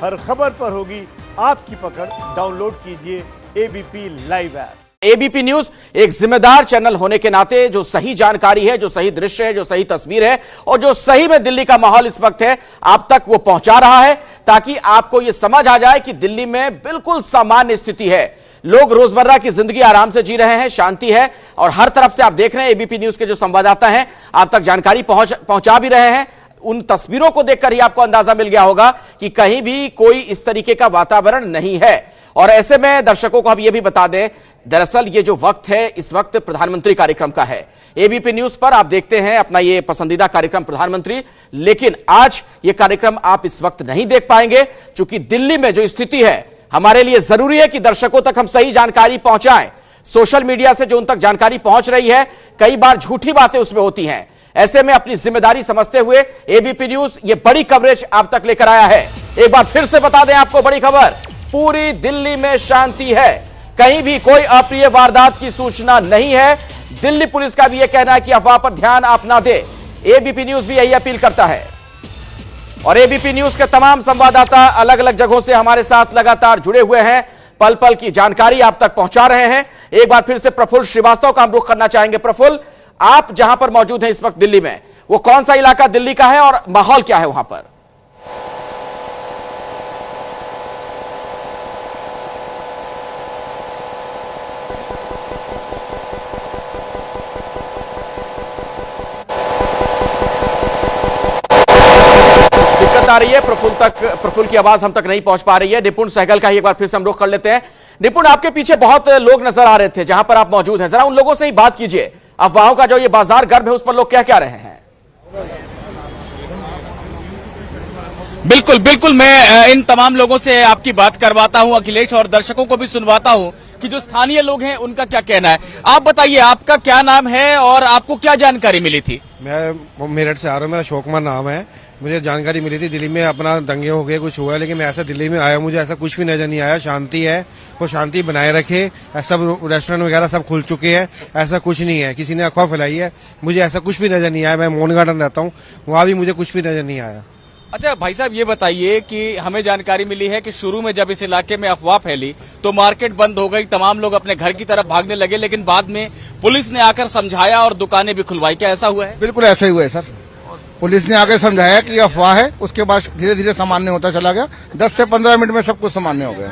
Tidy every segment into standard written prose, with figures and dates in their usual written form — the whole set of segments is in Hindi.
हर खबर पर होगी आपकी पकड़। डाउनलोड कीजिए ABP live app. ABP news एक जिम्मेदार चैनल होने के नाते जो सही जानकारी है, जो सही दृश्य है, जो सही तस्वीर है और जो सही में दिल्ली का माहौल इस वक्त है, आप तक वो पहुंचा रहा है ताकि आपको यह समझ आ जाए कि दिल्ली में बिल्कुल सामान्य स्थिति है। लोग रोजमर्रा की जिंदगी आराम से जी रहे हैं, शांति है और हर तरफ से आप देख रहे हैं एबीपी न्यूज के जो संवाददाता हैं आप तक जानकारी पहुंचा भी रहे हैं। उन तस्वीरों को देखकर ही आपको अंदाजा मिल गया होगा कि कहीं भी कोई इस तरीके का वातावरण नहीं है। और ऐसे में दर्शकों को हम यह भी बता दें, दरअसल ये जो वक्त है इस वक्त प्रधानमंत्री कार्यक्रम का है। एबीपी न्यूज पर आप देखते हैं अपना ये पसंदीदा कार्यक्रम प्रधानमंत्री, लेकिन आज ये कार्यक्रम आप इस वक्त नहीं देख पाएंगे क्योंकि दिल्ली में जो स्थिति है हमारे लिए जरूरी है कि दर्शकों तक हम सही जानकारी पहुंचाएं। सोशल मीडिया से जो उन तक जानकारी पहुंच रही है कई बार झूठी बातें उसमें होती हैं। ऐसे में अपनी जिम्मेदारी समझते हुए एबीपी न्यूज ये बड़ी कवरेज आप तक लेकर आया है। एक बार फिर से बता दें आपको बड़ी खबर, पूरी दिल्ली में शांति है, कहीं भी कोई अप्रिय वारदात की सूचना नहीं है। दिल्ली पुलिस का भी यह कहना है कि अफवाह पर ध्यान आप ना दे। एबीपी न्यूज भी यही अपील करता है और एबीपी न्यूज के तमाम संवाददाता अलग अलग जगहों से हमारे साथ लगातार जुड़े हुए हैं, पल पल की जानकारी आप तक पहुंचा रहे हैं। एक बार फिर से प्रफुल्ल श्रीवास्तव का हम रुख करना चाहेंगे। प्रफुल्ल, आप जहां पर मौजूद हैं इस वक्त दिल्ली में, वो कौन सा इलाका दिल्ली का है और माहौल क्या है वहां पर? दिक्कत आ रही है प्रफुल्ल की आवाज हम तक नहीं पहुंच पा रही है। निपुण सहगल का ही एक बार फिर से हम रुख कर लेते हैं। निपुण, आपके पीछे बहुत लोग नजर आ रहे थे जहां पर आप मौजूद हैं, जरा उन लोगों से ही बात कीजिए। अफवाहों का जो ये बाजार गर्भ है उस पर लोग क्या कह रहे हैं? बिल्कुल मैं इन तमाम लोगों से आपकी बात करवाता हूं अखिलेश, और दर्शकों को भी सुनवाता हूं कि जो स्थानीय लोग हैं उनका क्या कहना है। आप बताइए, आपका क्या नाम है और आपको क्या जानकारी मिली थी? मैं मेरठ से आ रहा हूँ, मेरा शोक कुमार नाम है। मुझे जानकारी मिली थी दिल्ली में अपना दंगे हो गए, कुछ हुआ है, लेकिन मैं ऐसा दिल्ली में आया, मुझे ऐसा कुछ भी नजर नहीं आया। शांति है, वो शांति बनाए रखे। सब रेस्टोरेंट वगैरह सब खुल चुके हैं, ऐसा कुछ नहीं है, किसी ने अफवाह फैलाई है। मुझे ऐसा कुछ भी नजर नहीं आया। मैं मोहन गार्डन रहता हूँ, वहां भी मुझे कुछ भी नजर नहीं आया। अच्छा भाई साहब, ये बताइए कि हमें जानकारी मिली है कि शुरू में जब इस इलाके में अफवाह फैली तो मार्केट बंद हो गई, तमाम लोग अपने घर की तरफ भागने लगे, लेकिन बाद में पुलिस ने आकर समझाया और दुकानें भी खुलवाई। क्या ऐसा हुआ है? बिल्कुल ऐसा ही हुआ है सर। पुलिस ने आके समझाया कि अफवाह है, उसके बाद धीरे धीरे सामान्य होता चला गया। 10 से 15 मिनट में सब कुछ सामान्य हो गया।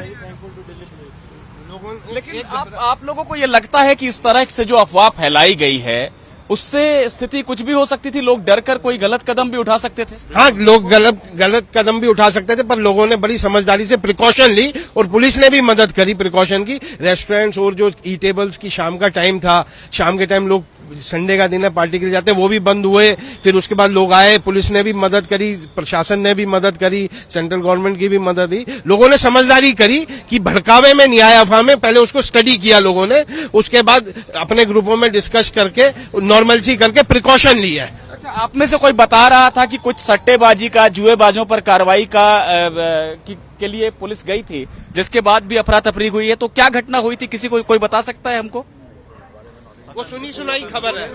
लेकिन आप लोगों को ये लगता है कि इस तरह से जो अफवाह फैलाई गई है उससे स्थिति कुछ भी हो सकती थी? लोग डर कर कोई गलत कदम भी उठा सकते थे? हाँ, लोग गलत कदम भी उठा सकते थे, पर लोगों ने बड़ी समझदारी से प्रिकॉशन ली और पुलिस ने भी मदद करी प्रिकॉशन की। रेस्टोरेंट्स और जो ई टेबल्स की शाम का टाइम था, शाम के टाइम लोग संडे का दिन है पार्टी के लिए जाते, वो भी बंद हुए। फिर उसके बाद लोग आए, पुलिस ने भी मदद करी, प्रशासन ने भी मदद करी, सेंट्रल गवर्नमेंट की भी मदद दी। लोगों ने समझदारी करी कि भड़कावे में नहीं आया अफवाह में, पहले उसको स्टडी किया लोगों ने, उसके बाद अपने ग्रुपों में डिस्कस करके नॉर्मल सी करके प्रिकॉशन लिया है। अच्छा, आप में से कोई बता रहा था कि कुछ सट्टेबाजी का, जुएबाजों पर कार्रवाई के लिए पुलिस गई थी, जिसके बाद भी अफरा तफरी हुई है। तो क्या घटना हुई थी, किसी को कोई बता सकता है हमको? वो सुनी सुनाई खबर है,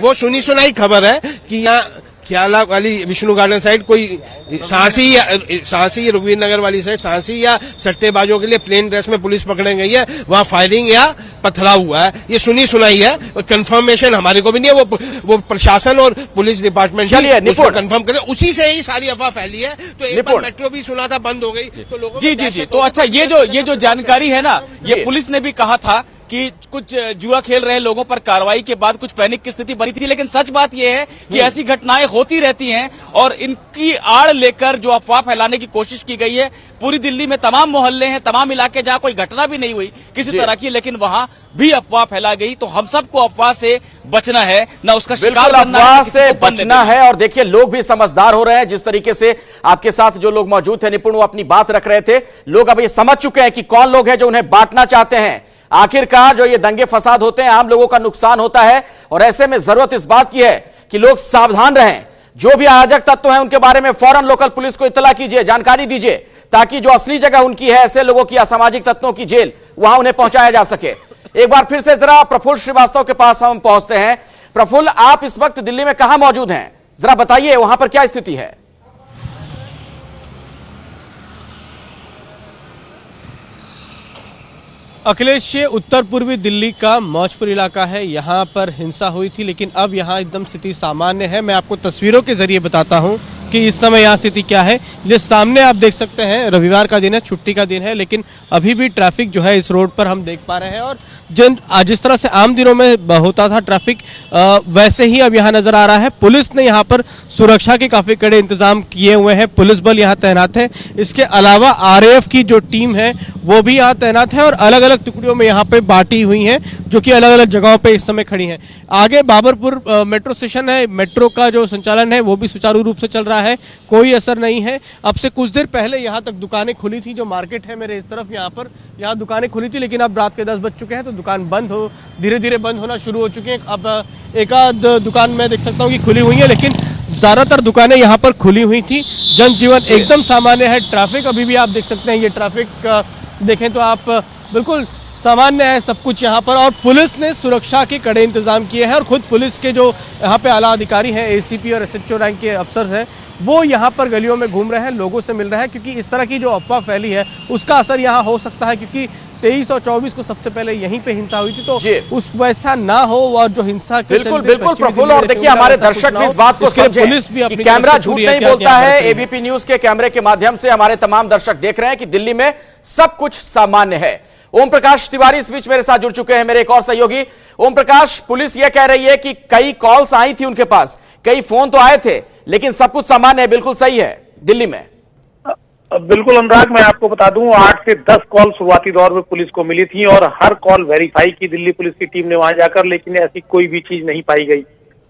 वो सुनी सुनाई खबर है कि यहाँ ख्याला वाली विष्णु गार्डन साइड कोई सांसी रघुवीर नगर वाली साइड सांसी या सट्टेबाजों के लिए प्लेन ड्रेस में पुलिस पकड़े गई है, वहाँ फायरिंग या पथराव हुआ है। ये सुनी सुनाई है, कंफर्मेशन हमारे को भी नहीं है। वो प्रशासन और पुलिस डिपार्टमेंट कंफर्म करे, उसी से ही सारी अफवाह फैली है। तो एक बार मेट्रो भी सुना था बंद हो गई, तो लोगों जी। तो अच्छा, ये जो जानकारी है ना, ये पुलिस ने भी कहा था कि कुछ जुआ खेल रहे लोगों पर कार्रवाई के बाद कुछ पैनिक की स्थिति बनी थी, लेकिन सच बात यह है कि ऐसी घटनाएं होती रहती हैं और इनकी आड़ लेकर जो अफवाह फैलाने की कोशिश की गई है। पूरी दिल्ली में तमाम मोहल्ले हैं, तमाम इलाके जहां कोई घटना भी नहीं हुई किसी तरह की, लेकिन वहां भी अफवाह फैला गई। तो हम सबको अफवाह से बचना है, ना उसका शिकार बनना है, अफवाह से बचना है। और देखिए, लोग भी समझदार हो रहे हैं। जिस तरीके से आपके साथ जो लोग मौजूद थे निपुण, वो अपनी बात रख रहे थे, लोग अब ये समझ चुके हैं कि कौन लोग हैं जो उन्हें बांटना चाहते हैं। आखिरकार जो ये दंगे फसाद होते हैं, आम लोगों का नुकसान होता है और ऐसे में जरूरत इस बात की है कि लोग सावधान रहें। जो भी अराजक तत्व हैं उनके बारे में फौरन लोकल पुलिस को इत्तला कीजिए, जानकारी दीजिए, ताकि जो असली जगह उनकी है, ऐसे लोगों की, असामाजिक तत्वों की जेल, वहां उन्हें पहुंचाया जा सके। एक बार फिर से जरा प्रफुल्ल श्रीवास्तव के पास हम पहुंचते हैं। प्रफुल्ल, आप इस वक्त दिल्ली में कहां मौजूद हैं, जरा बताइए वहां पर क्या स्थिति है? अखिलेश, ये उत्तर पूर्वी दिल्ली का मौजपुर इलाका है। यहाँ पर हिंसा हुई थी, लेकिन अब यहाँ एकदम स्थिति सामान्य है। मैं आपको तस्वीरों के जरिए बताता हूँ कि इस समय यहाँ स्थिति क्या है। ये सामने आप देख सकते हैं, रविवार का दिन है, छुट्टी का दिन है, लेकिन अभी भी ट्रैफिक जो है इस रोड पर हम देख पा रहे हैं। और जिस तरह से आम दिनों में होता था ट्रैफिक, वैसे ही अब यहाँ नजर आ रहा है। पुलिस ने यहाँ पर सुरक्षा के काफी कड़े इंतजाम किए हुए हैं, पुलिस बल यहाँ तैनात है। इसके अलावा आरएएफ की जो टीम है वो भी यहाँ तैनात है और अलग अलग टुकड़ियों में यहाँ पे बांटी हुई है, जो कि अलग अलग जगहों पे इस समय खड़ी हैं। आगे बाबरपुर मेट्रो स्टेशन है, मेट्रो का जो संचालन है वो भी सुचारू रूप से चल रहा है, कोई असर नहीं है। अब से कुछ देर पहले यहाँ तक दुकानें खुली थी, जो मार्केट है मेरे इस तरफ, यहाँ दुकानें खुली थी, लेकिन अब रात के 10 बज चुके हैं तो दुकान धीरे धीरे बंद होना शुरू हो चुकी हैं। अब एक आध दुकान मैं देख सकता हूँ कि खुली हुई है, लेकिन ज्यादातर दुकानें यहाँ पर खुली हुई थी। जनजीवन एकदम सामान्य है। ट्रैफिक अभी भी आप देख सकते हैं, ये ट्रैफिक देखें तो आप बिल्कुल सामान्य है सब कुछ यहाँ पर। और पुलिस ने सुरक्षा के कड़े इंतजाम किए हैं और खुद पुलिस के जो यहाँ पे आला अधिकारी हैं, एसीपी और एसएचओ रैंक के अफसर हैं, वो यहाँ पर गलियों में घूम रहे हैं, लोगों से मिल रहे हैं, क्योंकि इस तरह की जो अफवाह फैली है उसका असर यहाँ हो सकता है, क्योंकि 23 और 24 को सबसे पहले यहीं पे हिंसा हुई थी, तो उस वैसा ना हो और जो हिंसा के बिल्कुल प्रफुल्ल। और देखिए, हमारे दर्शक भी इस बात को समझे कि कैमरा झूठ नहीं बोलता है। एबीपी न्यूज के कैमरे के माध्यम से हमारे तमाम दर्शक देख रहे हैं कि दिल्ली में सब कुछ सामान्य है। ओम प्रकाश तिवारी इस बीच मेरे साथ जुड़ चुके हैं, मेरे एक और सहयोगी। ओम प्रकाश, पुलिस यह कह रही है कि कई कॉल्स आई थी उनके पास, कई फोन तो आए थे, लेकिन सब कुछ सामान्य है, बिल्कुल सही है दिल्ली में। बिल्कुल अनुराग, मैं आपको बता दूं 8 से 10 कॉल शुरुआती दौर में पुलिस को मिली थी और हर कॉल वेरीफाई की दिल्ली पुलिस की टीम ने वहां जाकर, लेकिन ऐसी कोई भी चीज नहीं पाई गई।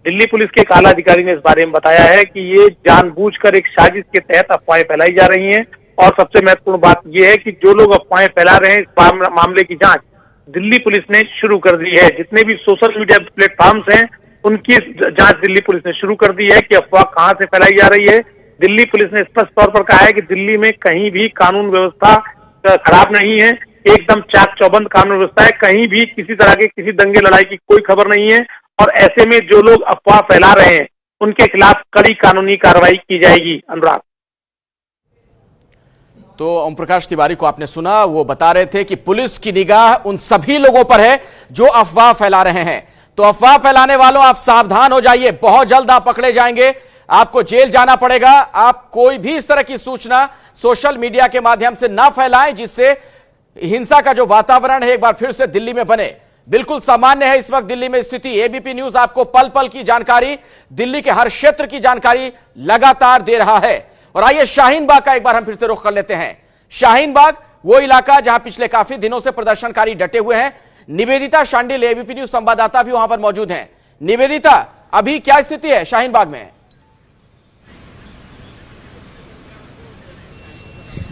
दिल्ली पुलिस के एक आला अधिकारी ने इस बारे में बताया है कि ये जानबूझकर एक साजिश के तहत अफवाहें फैलाई जा रही हैं और सबसे महत्वपूर्ण बात यह है कि जो लोग अफवाहें फैला रहे हैं, इस मामले की जांच दिल्ली पुलिस ने शुरू कर दी है। जितने भी सोशल मीडिया प्लेटफॉर्म्स हैं उनकी जांच दिल्ली पुलिस ने शुरू कर दी है कि अफवाह कहां से फैलाई जा रही है। दिल्ली पुलिस ने स्पष्ट तौर पर कहा है कि दिल्ली में कहीं भी कानून व्यवस्था खराब नहीं है, एकदम चाक चौबंद कानून व्यवस्था है, कहीं भी किसी तरह के किसी दंगे लड़ाई की कोई खबर नहीं है और ऐसे में जो लोग अफवाह फैला रहे हैं उनके खिलाफ कड़ी कानूनी कार्रवाई की जाएगी। अनुराग, तो ओम प्रकाश तिवारी को आपने सुना, वो बता रहे थे कि पुलिस की निगाह उन सभी लोगों पर है जो अफवाह फैला रहे हैं। तो अफवाह फैलाने वालों, आप सावधान हो जाइए, बहुत जल्द आप पकड़े जाएंगे, आपको जेल जाना पड़ेगा। आप कोई भी इस तरह की सूचना सोशल मीडिया के माध्यम से ना फैलाएं जिससे हिंसा का जो वातावरण है एक बार फिर से दिल्ली में बने। बिल्कुल सामान्य है इस वक्त दिल्ली में स्थिति। एबीपी न्यूज आपको पल पल की जानकारी, दिल्ली के हर क्षेत्र की जानकारी लगातार दे रहा है। और आइए शाहीन बाग का एक बार हम फिर से रुख कर लेते हैं। शाहीन बाग वो इलाका जहां पिछले काफी दिनों से प्रदर्शनकारी डटे हुए हैं। निवेदिता शांडिल, एबीपी न्यूज संवाददाता भी वहां पर मौजूद हैं। निवेदिता, अभी क्या स्थिति है शाहीन बाग में?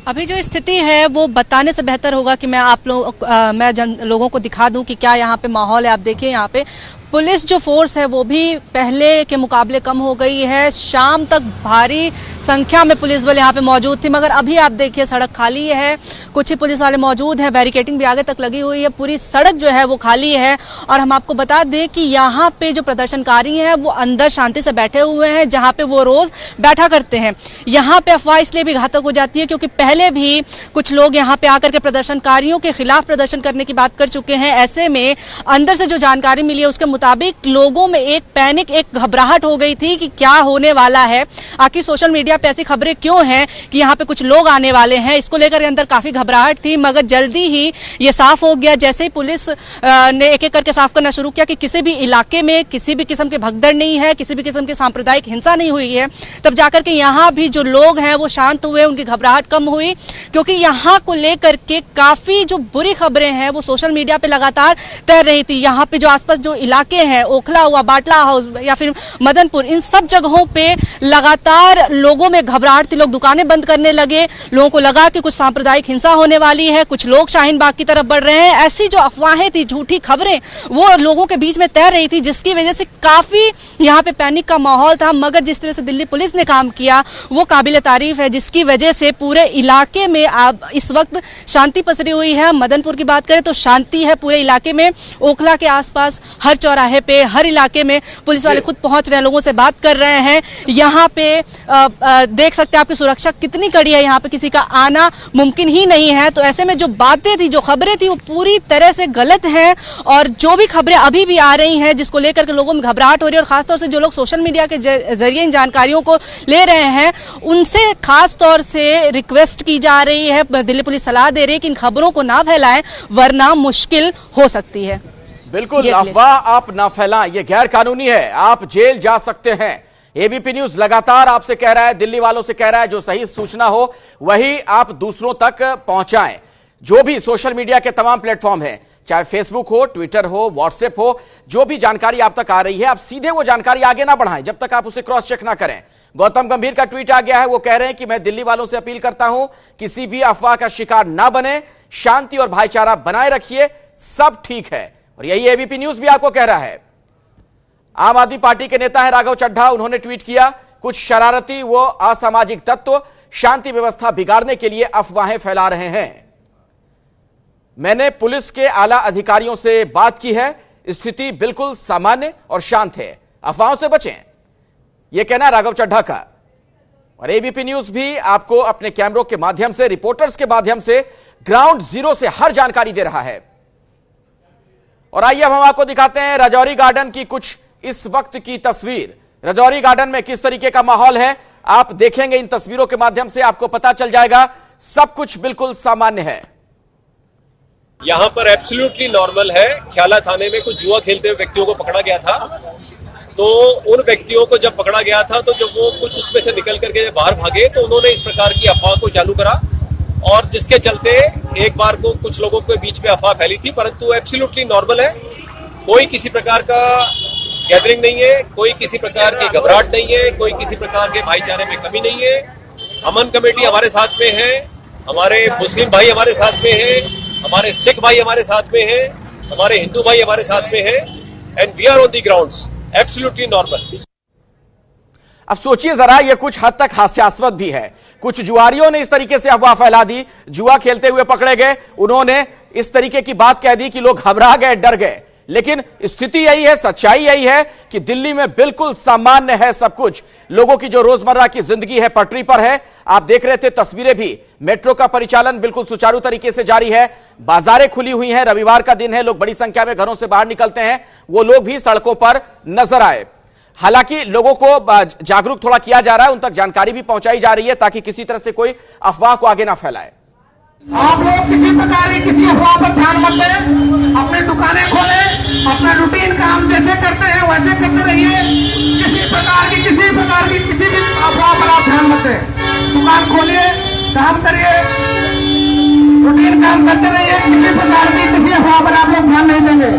अभी जो स्थिति है वो बताने से बेहतर होगा कि मैं लोगों को दिखा दूं कि क्या यहाँ पे माहौल है। आप देखिए, यहाँ पे पुलिस जो फोर्स है वो भी पहले के मुकाबले कम हो गई है। शाम तक भारी संख्या में पुलिस बल यहाँ पे मौजूद थी, मगर अभी आप देखिए सड़क खाली है, कुछ ही पुलिस वाले मौजूद है, बैरिकेडिंग भी आगे तक लगी हुई है, पूरी सड़क जो है वो खाली है। और हम आपको बता दें कि यहाँ पे जो प्रदर्शनकारी हैं वो अंदर शांति से बैठे हुए हैं, जहाँ पे वो रोज बैठा करते हैं। यहाँ पे अफवाह इसलिए भी घातक हो जाती है क्योंकि पहले भी कुछ लोग यहाँ पे आकर के प्रदर्शनकारियों के खिलाफ प्रदर्शन करने की बात कर चुके हैं। ऐसे में अंदर से जो जानकारी मिली है उसके मुताबिक लोगों में एक पैनिक, एक घबराहट हो गई थी कि क्या होने वाला है, आखिर सोशल मीडिया पे ऐसी खबरें क्यों हैं कि यहाँ पे कुछ लोग आने वाले हैं। इसको लेकर अंदर काफी घबराहट थी, मगर जल्दी ही ये साफ हो गया। जैसे ही पुलिस ने एक एक करके साफ करना शुरू किया कि किसी भी इलाके में किसी भी किस्म के भगदड़ नहीं है, किसी भी किस्म की सांप्रदायिक हिंसा नहीं हुई है, तब जाकर के यहाँ भी जो लोग हैं वो शांत हुए, उनकी घबराहट कम हुई। क्योंकि यहाँ को लेकर के काफी जो बुरी खबरें हैं वो सोशल मीडिया पे लगातार तैर रही थी। यहाँ पे जो आसपास जो इलाके हैं, ओखला हुआ, बाटला हाउस या फिर मदनपुर, इन सब जगहों पे लगातार लोगों में घबराहट थी। लोग दुकानें बंद करने लगे, लोगों को लगा कि कुछ सांप्रदायिक हिंसा होने वाली है, कुछ लोग शाहीन बाग की तरफ बढ़ रहे हैं। ऐसी जो अफवाहें थी, झूठी खबरें, वो लोगों के बीच में तैर रही थी, जिसकी वजह से काफी यहाँ पे पैनिक का माहौल था। मगर जिस तरह से दिल्ली पुलिस ने काम किया वो काबिल तारीफ है, जिसकी वजह से पूरे इलाके में अब इस वक्त शांति पसरी हुई है। मदनपुर की बात करें तो शांति है पूरे इलाके में, ओखला के आसपास हर चौराहे चौराहे पे, हर इलाके में पुलिस वाले खुद पहुंच रहे हैं, लोगों से बात कर रहे हैं। यहाँ पे देख सकते हैं आपकी सुरक्षा कितनी कड़ी है, यहाँ पे किसी का आना मुमकिन ही नहीं है। तो ऐसे में जो बातें थी, जो खबरें थी, वो पूरी तरह से गलत हैं। और जो भी खबरें अभी भी आ रही हैं जिसको लेकर के लोगों में घबराहट हो रही है, और खासतौर से जो लोग सोशल मीडिया के जरिए इन जानकारियों को ले रहे हैं, उनसे खास तौर से रिक्वेस्ट की जा रही है, दिल्ली पुलिस सलाह दे रही है कि इन खबरों को ना फैलाएं, वरना मुश्किल हो सकती है। बिल्कुल, अफवाह आप ना फैलाएं, ये गैर कानूनी है, आप जेल जा सकते हैं। एबीपी न्यूज लगातार आपसे कह रहा है, दिल्ली वालों से कह रहा है, जो सही सूचना हो वही आप दूसरों तक पहुंचाएं। जो भी सोशल मीडिया के तमाम प्लेटफॉर्म हैं, चाहे फेसबुक हो, ट्विटर हो, व्हाट्सएप हो, जो भी जानकारी आप तक आ रही है, आप सीधे वो जानकारी आगे ना बढ़ाएं जब तक आप उसे क्रॉस चेक ना करें। गौतम गंभीर का ट्वीट आ गया है, वो कह रहे हैं कि मैं दिल्ली वालों से अपील करता हूं, किसी भी अफवाह का शिकार ना बने, शांति और भाईचारा बनाए रखिए, सब ठीक है। और यही एबीपी न्यूज भी आपको कह रहा है। आम आदमी पार्टी के नेता हैं राघव चड्ढा, उन्होंने ट्वीट किया, कुछ शरारती व असामाजिक तत्व शांति व्यवस्था बिगाड़ने के लिए अफवाहें फैला रहे हैं। मैंने पुलिस के आला अधिकारियों से बात की है, स्थिति बिल्कुल सामान्य और शांत है, अफवाहों से बचें, यह कहना राघव चड्ढा का। और एबीपी न्यूज भी आपको अपने कैमरों के माध्यम से, रिपोर्टर्स के माध्यम से ग्राउंड जीरो से हर जानकारी दे रहा है। और आइए अब हम आपको दिखाते हैं राजौरी गार्डन की कुछ इस वक्त की तस्वीर। राजौरी गार्डन में किस तरीके का माहौल है आप देखेंगे, इन तस्वीरों के माध्यम से आपको पता चल जाएगा, सब कुछ बिल्कुल सामान्य है। यहाँ पर एब्सोल्युटली नॉर्मल है। ख्याला थाने में कुछ जुआ खेलते हुए व्यक्तियों को पकड़ा गया था, तो उन व्यक्तियों को जब पकड़ा गया था तो जब वो कुछ उसमें से निकल करके बाहर भागे तो उन्होंने इस प्रकार की अफवाह को चालू करा, और जिसके चलते एक बार को कुछ लोगों के बीच में अफवाह फैली थी। परंतु एब्सोल्युटली नॉर्मल है, कोई किसी प्रकार का गैदरिंग नहीं है, कोई किसी प्रकार की घबराहट नहीं है, कोई किसी प्रकार के भाईचारे में कमी नहीं है। अमन कमेटी हमारे साथ में है, हमारे मुस्लिम भाई हमारे साथ में है, हमारे सिख भाई हमारे साथ में है, हमारे हिंदू भाई हमारे साथ में है, and we are on the grounds, absolutely normal. अब सोचिए जरा, ये कुछ हद तक हास्यास्पद भी है। कुछ जुआरियों ने इस तरीके से अफवाह फैला दी, जुआ खेलते हुए पकड़े गए, उन्होंने इस तरीके की बात कह दी कि लोग घबरा गए, डर गए। लेकिन स्थिति यही है, सच्चाई यही है कि दिल्ली में बिल्कुल सामान्य है सब कुछ। लोगों की जो रोजमर्रा की जिंदगी है पटरी पर है। आप देख रहे थे तस्वीरें भी, मेट्रो का परिचालन बिल्कुल सुचारू तरीके से जारी है, बाजारें खुली हुई हैं, रविवार का दिन है, लोग बड़ी संख्या में घरों से बाहर निकलते हैं, वो लोग भी सड़कों पर नजर आए। हालांकि लोगों को जागरूक थोड़ा किया जा रहा है, उन तक जानकारी भी पहुंचाई जा रही है ताकि किसी तरह से कोई अफवाह को आगे ना फैलाए। आप लोग किसी प्रकार की किसी अफवाह पर ध्यान मत दें, अपनी दुकानें खोलें, अपना रूटीन काम जैसे करते हैं वैसे करते रहिए। किसी प्रकार की किसी भी अफवाह पर आप ध्यान मत दें। दुकान खोलिए, काम करिए, रूटीन काम करते रहिए। किसी प्रकार की किसी अफवाह पर आप लोग ध्यान नहीं देंगे।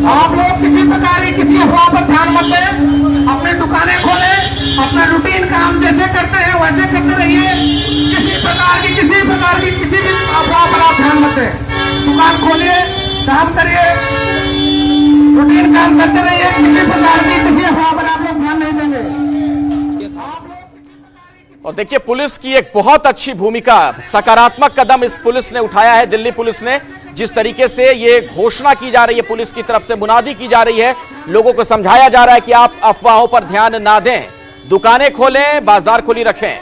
आप लोग किसी प्रकार की किसी अफवाह पर ध्यान मत दें, अपनी दुकानें खोलें, अपना रूटीन काम जैसे करते हैं वैसे करते रहिए। किसी प्रकार की किसी भी अफवाह पर आप ध्यान मत दें। दुकान खोलिए, काम करिए, रूटीन काम करते रहिए। किसी प्रकार की किसी अफवाह पर आप लोग ध्यान नहीं देंगे। और देखिए, पुलिस की एक बहुत अच्छी भूमिका, सकारात्मक कदम इस पुलिस ने उठाया है, दिल्ली पुलिस ने। जिस तरीके से ये घोषणा की जा रही है, पुलिस की तरफ से मुनादी की जा रही है, लोगों को समझाया जा रहा है कि आप अफवाहों पर ध्यान ना दें, दुकानें खोलें, बाजार खुली रखें।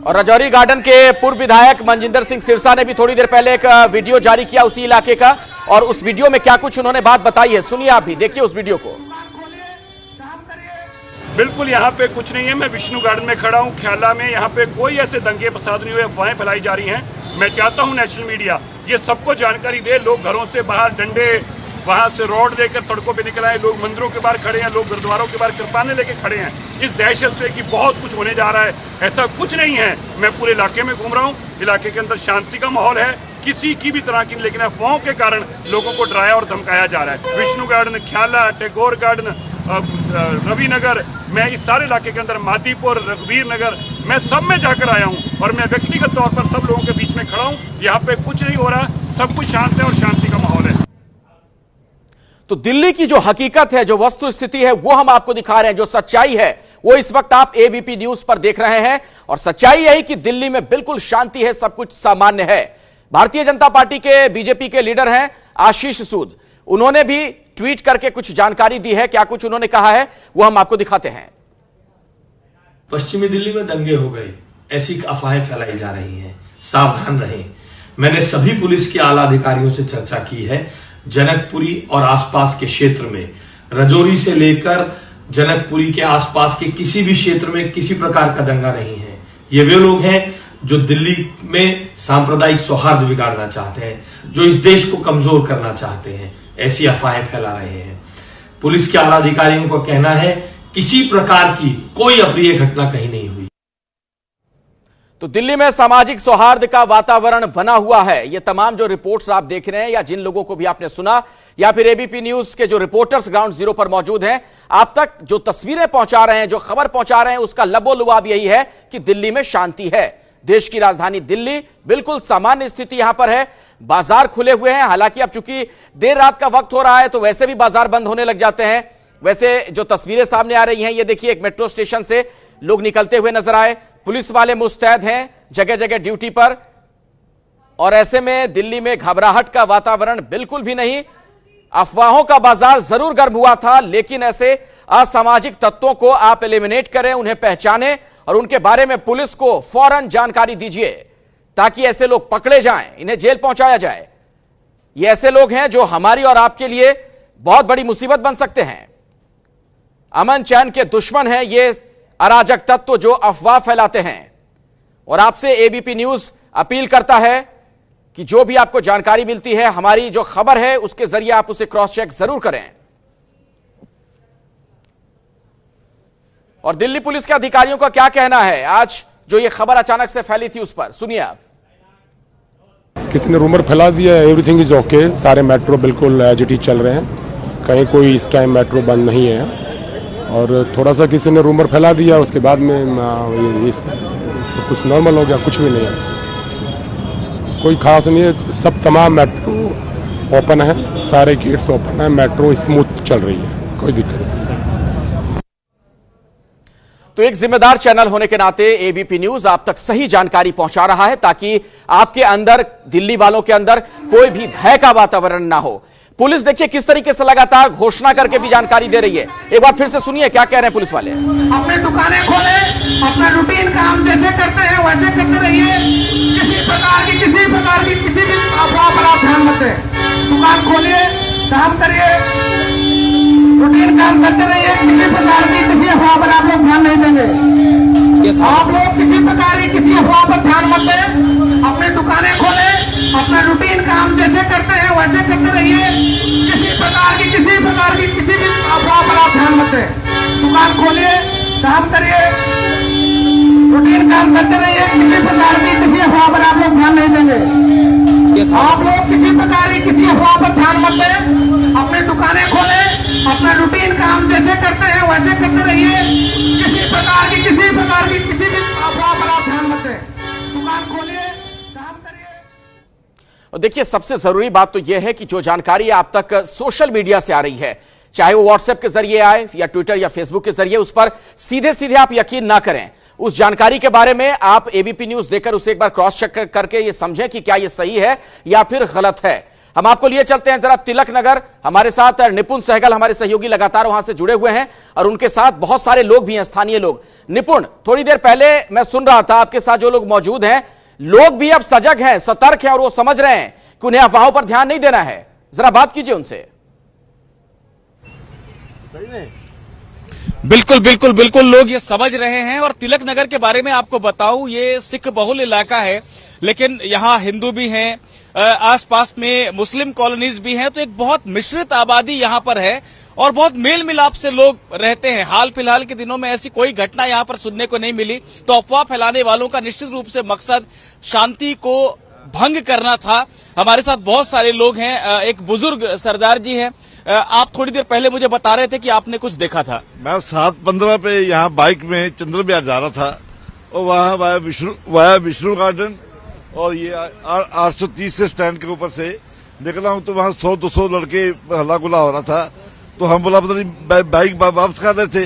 और राजौरी गार्डन के पूर्व विधायक मनजिंदर सिंह सिरसा ने भी थोड़ी देर पहले एक वीडियो जारी किया उसी इलाके का, और उस वीडियो में क्या कुछ उन्होंने बात बताई है, सुनिए आप भी, देखिए उस वीडियो को। बिल्कुल यहाँ पे कुछ नहीं है, मैं विष्णु गार्डन में खड़ा हूँ ख्याला में। यहाँ पे कोई ऐसे दंगे फसाद नहीं हुए, अफवाहें फैलाई जा रही हैं। मैं चाहता हूँ नेशनल मीडिया ये सबको जानकारी दे। लोग घरों से बाहर डंडे, वहां से रॉड लेकर सड़कों पे निकल आए, लोग मंदिरों के बाहर खड़े हैं, लोग गुरुद्वारों के बाहर कृपाने लेके खड़े हैं इस दहशत से कि बहुत कुछ होने जा रहा है। ऐसा कुछ नहीं है। मैं पूरे इलाके में घूम रहा हूँ, इलाके के अंदर शांति का माहौल है, किसी की भी तरह की, लेकिन अफवाहों के कारण लोगों को डराया और धमकाया जा रहा है। विष्णु गार्डन, ख्याला, टैगोर गार्डन, रवि नगर, मैं इस सारे इलाके के अंदर, मादीपुर, रघुवीर नगर, मैं सब में जाकर आया हूँ और मैं व्यक्तिगत तौर पर सब लोगों के बीच में खड़ा हूँ। यहाँ पे कुछ नहीं हो रहा, सब कुछ शांत है और शांति का माहौल है। तो दिल्ली की जो हकीकत है, जो वस्तु स्थिति है, वो हम आपको दिखा रहे हैं। जो सच्चाई है वो इस वक्त आप एबीपी न्यूज पर देख रहे हैं और सच्चाई यही कि दिल्ली में बिल्कुल शांति है, सब कुछ सामान्य है। भारतीय जनता पार्टी के बीजेपी के लीडर हैं आशीष सूद, उन्होंने भी ट्वीट करके कुछ जानकारी दी है। क्या कुछ उन्होंने कहा है वो हम आपको दिखाते हैं। पश्चिमी दिल्ली में दंगे हो गए, ऐसी अफवाहें फैलाई जा रही हैं, सावधान रहें। मैंने सभी पुलिस के आला अधिकारियों से चर्चा की है। जनकपुरी और आसपास के क्षेत्र में, रजौरी से लेकर जनकपुरी के आसपास के किसी भी क्षेत्र में किसी प्रकार का दंगा नहीं है। ये वे लोग हैं जो दिल्ली में सांप्रदायिक सौहार्द बिगाड़ना चाहते हैं, जो इस देश को कमजोर करना चाहते हैं, ऐसी अफवाहें फैला रहे हैं। पुलिस के आला अधिकारियों का कहना है किसी प्रकार की कोई अप्रिय घटना कहीं नहीं हुई। तो दिल्ली में सामाजिक सौहार्द का वातावरण बना हुआ है। ये तमाम जो रिपोर्ट्स आप देख रहे हैं या जिन लोगों को भी आपने सुना या फिर एबीपी न्यूज के जो रिपोर्टर्स ग्राउंड जीरो पर मौजूद हैं, आप तक जो तस्वीरें पहुंचा रहे हैं, जो खबर पहुंचा रहे हैं, उसका लबोलुआब यही है कि दिल्ली में शांति है। देश की राजधानी दिल्ली बिल्कुल सामान्य स्थिति यहां पर है। बाजार खुले हुए हैं, हालांकि अब चूंकि देर रात का वक्त हो रहा है तो वैसे भी बाजार बंद होने लग जाते हैं। वैसे जो तस्वीरें सामने आ रही हैं, ये देखिए एक मेट्रो स्टेशन से लोग निकलते हुए नजर आए। पुलिस वाले मुस्तैद हैं जगह जगह ड्यूटी पर, और ऐसे में दिल्ली में घबराहट का वातावरण बिल्कुल भी नहीं। अफवाहों का बाजार जरूर गर्म हुआ था, लेकिन ऐसे असामाजिक तत्वों को आप एलिमिनेट करें, उन्हें पहचानें और उनके बारे में पुलिस को फौरन जानकारी दीजिए ताकि ऐसे लोग पकड़े जाएं, इन्हें जेल पहुंचाया जाए। ये ऐसे लोग हैं जो हमारी और आपके लिए बहुत बड़ी मुसीबत बन सकते हैं। अमन चैन के दुश्मन हैं ये अराजक तत्व जो अफवाह फैलाते हैं। और आपसे एबीपी न्यूज अपील करता है कि जो भी आपको जानकारी मिलती है, हमारी जो खबर है उसके जरिए आप उसे क्रॉस चेक जरूर करें। और दिल्ली पुलिस के अधिकारियों का क्या कहना है आज जो ये खबर अचानक से फैली थी उस पर, सुनिए आप। किसी ने रूमर फैला दिया, एवरीथिंग इज ओके, सारे मेट्रो बिल्कुल एज इट इज चल रहे हैं, कहीं कोई इस टाइम मेट्रो बंद नहीं है। और थोड़ा सा किसी ने रूमर फैला दिया, उसके बाद में ये सब कुछ नॉर्मल हो गया, कुछ भी नहीं है, कोई खास नहीं है। सब तमाम मेट्रो ओपन है, सारे गेट्स ओपन है, मेट्रो स्मूथ चल रही है, कोई दिक्कत नहीं। तो एक जिम्मेदार चैनल होने के नाते एबीपी न्यूज आप तक सही जानकारी पहुंचा रहा है ताकि आपके अंदर, दिल्ली वालों के अंदर कोई भी भय का वातावरण ना हो। पुलिस देखिए किस तरीके से लगातार घोषणा करके भी जानकारी दे रही है। एक बार फिर से सुनिए क्या कह रहे हैं पुलिस वाले। अपने दुकानें खोले, अपना रूटीन काम जैसे करते हैं वैसे करते रहिए। किसी प्रकार की किसी भी अफवाह पर आप ध्यान मत दें। दुकान खोलिए, काम करिए, रूटीन काम करते रहिए। किसी प्रकार की किसी अफवाह पर आप लोग ध्यान नहीं देंगे। आप लोग किसी प्रकार की किसी अफवाह पर ध्यान मत दें। अपने दुकानें खोले, अपना रूटीन काम जैसे करते हैं वैसे करते रहिए। किसी प्रकार की किसी भी अफवाह पर आप ध्यान मत दें। दुकान खोलिए, काम करिए, रूटीन काम करते रहिए। किसी प्रकार की किसी अफवाह पर आप लोग ध्यान नहीं देंगे। आप लोग किसी प्रकार की किसी अफवाह पर ध्यान मत दें। अपने दुकानें खोले, अपना रूटीन काम जैसे करते हैं वैसे करते रहिए। किसी प्रकार की किसी भी अफवाह पर आप ध्यान मत दें। दुकान खोलिए, काम करिए। और देखिए सबसे जरूरी बात तो यह है कि जो जानकारी आप तक सोशल मीडिया से आ रही है, चाहे वो व्हाट्सएप के जरिए आए या ट्विटर या फेसबुक के जरिए, उस पर सीधे सीधे आप यकीन ना करें। उस जानकारी के बारे में आप एबीपी न्यूज देखकर उसे एक बार क्रॉस चेक करके ये समझें कि क्या ये सही है या फिर गलत है। हम आपको लिए चलते हैं जरा तिलक नगर। हमारे साथ निपुण सहगल हमारे सहयोगी लगातार वहां से जुड़े हुए हैं और उनके साथ बहुत सारे लोग भी हैं, स्थानीय लोग। निपुण, थोड़ी देर पहले मैं सुन रहा था आपके साथ जो लोग मौजूद हैं, लोग भी अब सजग हैं, सतर्क हैं और वो समझ रहे हैं कि उन्हें अफवाहों पर ध्यान नहीं देना है। जरा बात कीजिए उनसे। बिल्कुल लोग ये समझ रहे हैं। और तिलक नगर के बारे में आपको बताऊं, ये सिख बहुल इलाका है, लेकिन यहाँ हिंदू भी हैं, आसपास में मुस्लिम कॉलोनीज भी हैं, तो एक बहुत मिश्रित आबादी यहाँ पर है और बहुत मेल मिलाप से लोग रहते हैं। हाल फिलहाल के दिनों में ऐसी कोई घटना यहाँ पर सुनने को नहीं मिली। तो अफवाह फैलाने वालों का निश्चित रूप से मकसद शांति को भंग करना था। हमारे साथ बहुत सारे लोग हैं। एक बुजुर्ग सरदार जी हैं, आप थोड़ी देर पहले मुझे बता रहे थे कि आपने कुछ देखा था। मैं 7:15 पे यहाँ बाइक में चंद्र बिहार जा रहा था और वहाँ वाया विष्णु गार्डन और ये 830 के स्टैंड के ऊपर से निकला हूँ तो वहाँ 100-200 लड़के हल्ला गुल्ला हो रहा था। तो हम बोला पता नहीं बाइक वापस कर रहे थे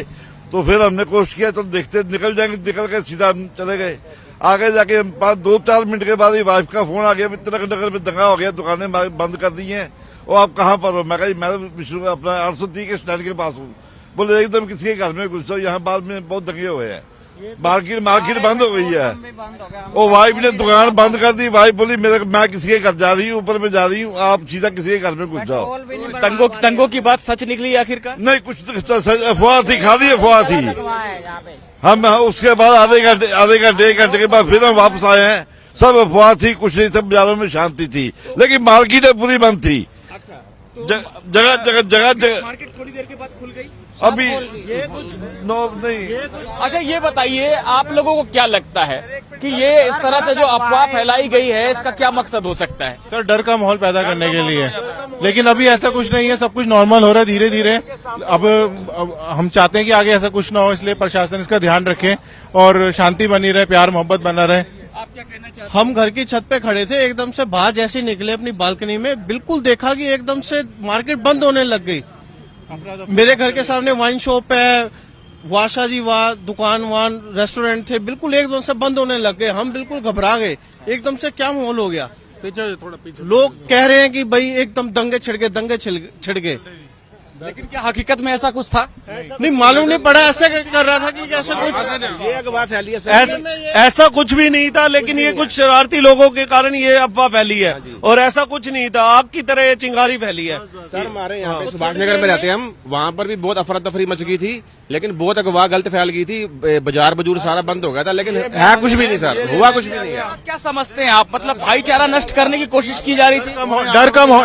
तो फिर हमने कोशिश किया तो देखते निकल जाएंगे, निकल के सीधा हम चले गए। आगे जाके 2-4 मिनट के बाद ही वाइफ का फोन आ गया, तिलक नगर में दंगा हो गया, दुकानें बंद कर दी हैं। और आप कहाँ पर हो? मैं कहा मैं विष्णु अपना 830 के स्टैंड के पास हूँ। बोले एकदम किसी के घर में घुस, यहाँ बाद में बहुत दंगे हुए हैं, मार्केट बंद हो गई है। और वाइफ ने दुकान बंद कर दी। वाइफ बोली मैं किसी के घर जा रही हूँ, ऊपर में जा रही हूँ, आप सीधा किसी के घर में घुस जाओ। तंगों की बात सच निकली आखिरकार? नहीं, कुछ अफवाह थी, खाली अफवाह थी। हम उसके बाद आधे घंटे 1 घंटे के बाद फिर हम वापस आए हैं। सब अफवाह थी, कुछ नहीं, सब बाजारों में शांति थी, लेकिन मार्केटें पूरी बंद थी। जगह मार्केट थोड़ी देर के बाद खुल गई अभी ये कुछ नहीं। अच्छा, ये बताइए आप लोगों को क्या लगता है कि ये इस तरह से जो अफवाह फैलाई गई है, इसका क्या मकसद हो सकता है? सर, डर का माहौल पैदा करने के लिए, लेकिन अभी ऐसा कुछ नहीं है, सब कुछ नॉर्मल हो रहा है धीरे धीरे। अब हम चाहते हैं कि आगे ऐसा कुछ ना हो, इसलिए प्रशासन इसका ध्यान रखे और शांति बनी रहे, प्यार मोहब्बत बना रहे। आप क्या कहना चाहते हैं? हम घर की छत पे खड़े थे, एकदम से बाहर जैसे निकले अपनी बालकनी में, बिल्कुल देखा कि एकदम से मार्केट बंद होने लग गई। मेरे घर के सामने वाइन शॉप है, वाशा जी वाह, दुकान वान रेस्टोरेंट थे, बिल्कुल एकदम से बंद होने लग गए। हम बिल्कुल घबरा गए, एकदम से क्या माहौल हो गया। पीछे थोड़ा पीछे लोग कह रहे हैं कि भाई एकदम दंगे छिड़ गए, लेकिन क्या हकीकत में ऐसा कुछ था? नहीं मालूम नहीं पड़ा, ऐसे कर रहा था कि कैसे कुछ ये अफवाह फैली है। ऐसा कुछ भी नहीं था, लेकिन ये कुछ शरारती लोगों के कारण ये अफवाह फैली है, और ऐसा कुछ नहीं था। आग की तरह ये चिंगारी फैली है। सर, हमारे यहाँ पे सुभाष नगर में रहते हैं हम, वहाँ पर भी बहुत अफरा तफरी मच गई थी, लेकिन बहुत अगवा गलत फैल गई थी, बाजार बजूर सारा बंद हो गया था, लेकिन है कुछ भी नहीं सर, हुआ कुछ भी नहीं है। क्या समझते हैं आप, मतलब भाईचारा नष्ट करने की कोशिश की जा रही थी?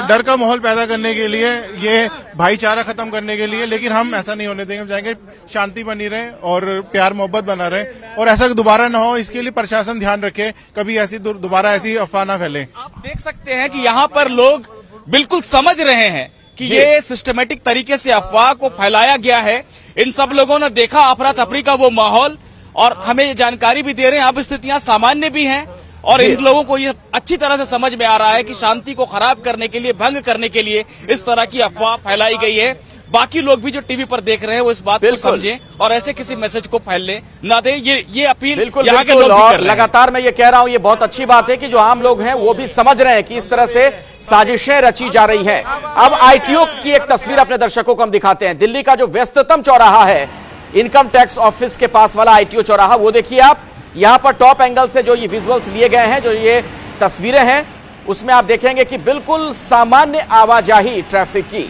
डर का माहौल पैदा करने के लिए, ये भाईचारा खत्म करने के लिए, लेकिन हम ऐसा नहीं होने देंगे। हम चाहेंगे शांति बनी रहे और प्यार मोहब्बत बना रहे, और ऐसा दोबारा न हो, इसके लिए प्रशासन ध्यान रखे, कभी ऐसी दोबारा ऐसी अफवाह न फैले। आप देख सकते हैं कि यहाँ पर लोग बिल्कुल समझ रहे हैं कि ये सिस्टमेटिक तरीके से अफवाह को फैलाया गया है। इन सब लोगों ने देखा अफरा तफरी का वो माहौल, और हमें ये जानकारी भी दे रहे हैं अब स्थितियां सामान्य भी हैं, और इन लोगों को ये अच्छी तरह से समझ में आ रहा है कि शांति को खराब करने के लिए, भंग करने के लिए इस तरह की अफवाह फैलाई गई है। बाकी लोग भी जो टीवी पर देख रहे हैं वो इस बात को समझें और ऐसे किसी मैसेज को फैलने ना दे। ये अपील यहाँ के लोग भी कर रहे हैं। लगातार मैं ये कह रहा हूं, ये बहुत अच्छी बात है कि जो आम लोग हैं वो भी समझ रहे हैं कि इस तरह से साजिशें रची जा रही हैं। अब आईटीओ की एक तस्वीर अपने दर्शकों को हम दिखाते हैं। दिल्ली का जो व्यस्ततम चौराहा है, इनकम टैक्स ऑफिस के पास वाला आईटीओ चौराहा, वो देखिए आप। यहां पर टॉप एंगल से जो ये विजुअल्स लिए गए हैं, जो ये तस्वीरें हैं, उसमें आप देखेंगे कि बिल्कुल सामान्य आवाजाही ट्रैफिक की।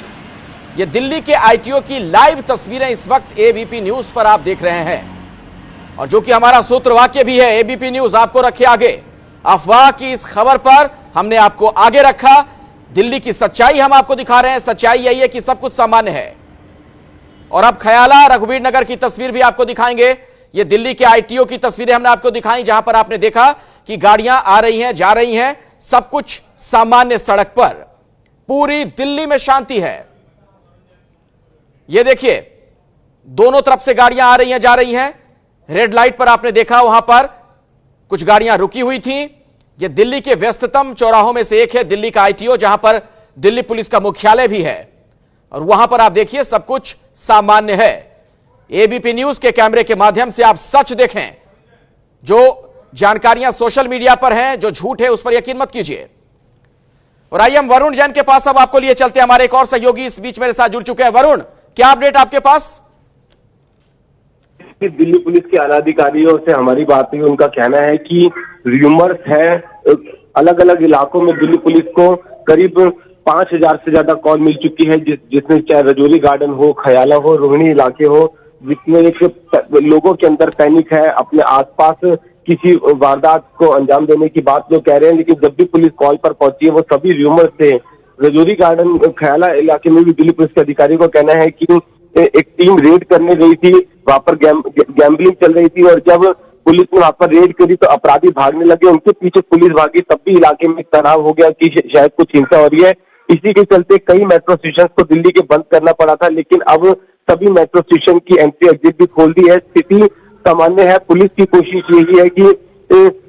ये दिल्ली के आईटीओ की लाइव तस्वीरें इस वक्त एबीपी न्यूज पर आप देख रहे हैं, और जो कि हमारा सूत्रवाक्य भी है, एबीपी न्यूज आपको रखे आगे। अफवाह की इस खबर पर हमने आपको आगे रखा, दिल्ली की सच्चाई हम आपको दिखा रहे हैं। सच्चाई यही है कि सब कुछ सामान्य है। और अब ख्याला रघुवीर नगर की तस्वीर भी आपको दिखाएंगे। ये दिल्ली के आईटीओ की तस्वीरें हमने आपको दिखाई, जहां पर आपने देखा कि गाड़ियां आ रही हैं, जा रही हैं, सब कुछ सामान्य सड़क पर, पूरी दिल्ली में शांति है। ये देखिए, दोनों तरफ से गाड़ियां आ रही हैं, जा रही हैं। रेड लाइट पर आपने देखा वहां पर कुछ गाड़ियां रुकी हुई थी। यह दिल्ली के व्यस्ततम चौराहों में से एक है, दिल्ली का आईटीओ, जहां पर दिल्ली पुलिस का मुख्यालय भी है, और वहां पर आप देखिए सब कुछ सामान्य है। एबीपी न्यूज के कैमरे के माध्यम से आप सच देखें। जो जानकारियां सोशल मीडिया पर हैं, जो झूठ है, उस पर यकीन मत कीजिए। और आइए हम वरुण जैन के पास अब आपको लिए चलते हैं। हमारे एक और सहयोगी इस बीच मेरे साथ जुड़ चुके हैं। वरुण, क्या अपडेट आपके पास? दिल्ली पुलिस के आला अधिकारियों से हमारी बात हुई, उनका कहना है कि र्यूमर्स है, अलग अलग इलाकों में दिल्ली पुलिस को करीब 5000 से ज्यादा कॉल मिल चुकी है, जिसमें चाहे रजौरी गार्डन हो, खयाला हो, रोहिणी इलाके हो, जिसमें एक लोगों के अंदर पैनिक है, अपने आसपास किसी वारदात को अंजाम देने की बात लोग कह रहे हैं। लेकिन जब भी पुलिस कॉल पर पहुंची है, वो सभी र्यूमर्स थे। रजौरी गार्डन, खयाला इलाके में भी दिल्ली पुलिस के अधिकारियों का कहना है कि एक टीम रेड करने गई थी, वहां पर गैम्बलिंग चल रही थी, और जब पुलिस ने वहां पर रेड करी तो अपराधी भागने लगे, उनके पीछे पुलिस भागी, तब भी इलाके में तनाव हो गया कि शायद कुछ हिंसा हो रही है। इसी के चलते कई मेट्रो स्टेशन को दिल्ली के बंद करना पड़ा था, लेकिन अब सभी मेट्रो स्टेशन की एंट्री एग्जिट भी खोल दी है। स्थिति सामान्य है। पुलिस की कोशिश यही है कि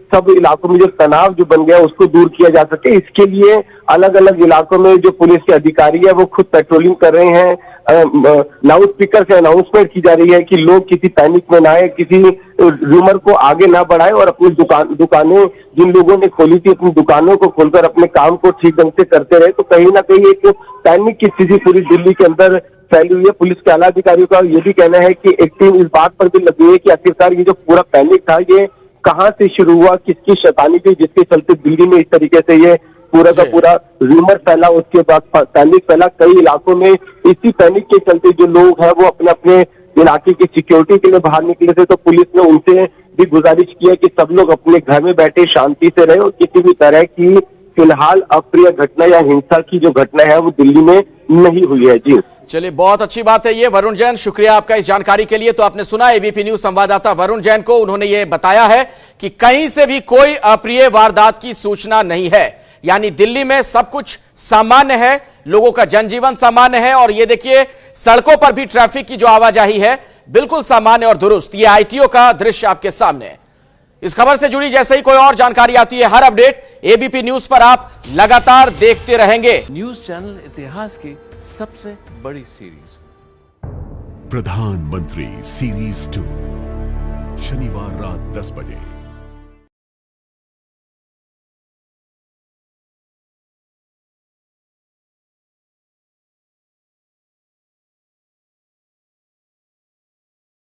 सब इलाकों में जो तनाव जो बन गया उसको दूर किया जा सके। इसके लिए अलग अलग इलाकों में जो पुलिस के अधिकारी है वो खुद पेट्रोलिंग कर रहे हैं, लाउड स्पीकर से अनाउंसमेंट की जा रही है कि लोग किसी पैनिक में ना आए, किसी रूमर को आगे ना बढ़ाए और अपनी दुकानें जिन लोगों ने खोली थी अपनी दुकानों को खोलकर अपने काम को ठीक ढंग से करते रहे। तो कहीं ना कहीं एक पैनिक की स्थिति पूरी दिल्ली के अंदर फैली हुई है। पुलिस के आला अधिकारियों का ये भी कहना है कि एक टीम इस बात पर भी लगी है कि आखिरकार ये जो पूरा पैनिक था ये कहां से शुरू हुआ, किसकी शैतानी थी जिसके चलते दिल्ली में इस तरीके से ये पूरा का पूरा रूमर फैला, उसके बाद पैनिक फैला। कई इलाकों में इसी पैनिक के चलते जो लोग हैं वो अपने अपने इलाके की सिक्योरिटी के लिए बाहर निकले थे। तो पुलिस ने उनसे भी गुजारिश की है कि सब लोग अपने घर में बैठे शांति से रहे और किसी भी तरह की फिलहाल अप्रिय घटना या हिंसा की जो घटना है वो दिल्ली में नहीं हुई है। जी चलिए, बहुत अच्छी बात है ये। वरुण जैन, शुक्रिया आपका इस जानकारी के लिए। तो आपने सुना एबीपी न्यूज संवाददाता वरुण जैन को, उन्होंने ये बताया है कि कहीं से भी कोई अप्रिय वारदात की सूचना नहीं है, यानी दिल्ली में सब कुछ सामान्य है, लोगों का जनजीवन सामान्य है। और ये देखिए, सड़कों पर भी ट्रैफिक की जो आवाजाही है बिल्कुल सामान्य और दुरुस्त। ये आईटीओ का दृश्य आपके सामने है। इस खबर से जुड़ी जैसे ही कोई और जानकारी आती है, हर अपडेट एबीपी न्यूज पर आप लगातार देखते रहेंगे। न्यूज चैनल इतिहास की सबसे बड़ी सीरीज प्रधानमंत्री सीरीज 2 शनिवार रात 10 बजे।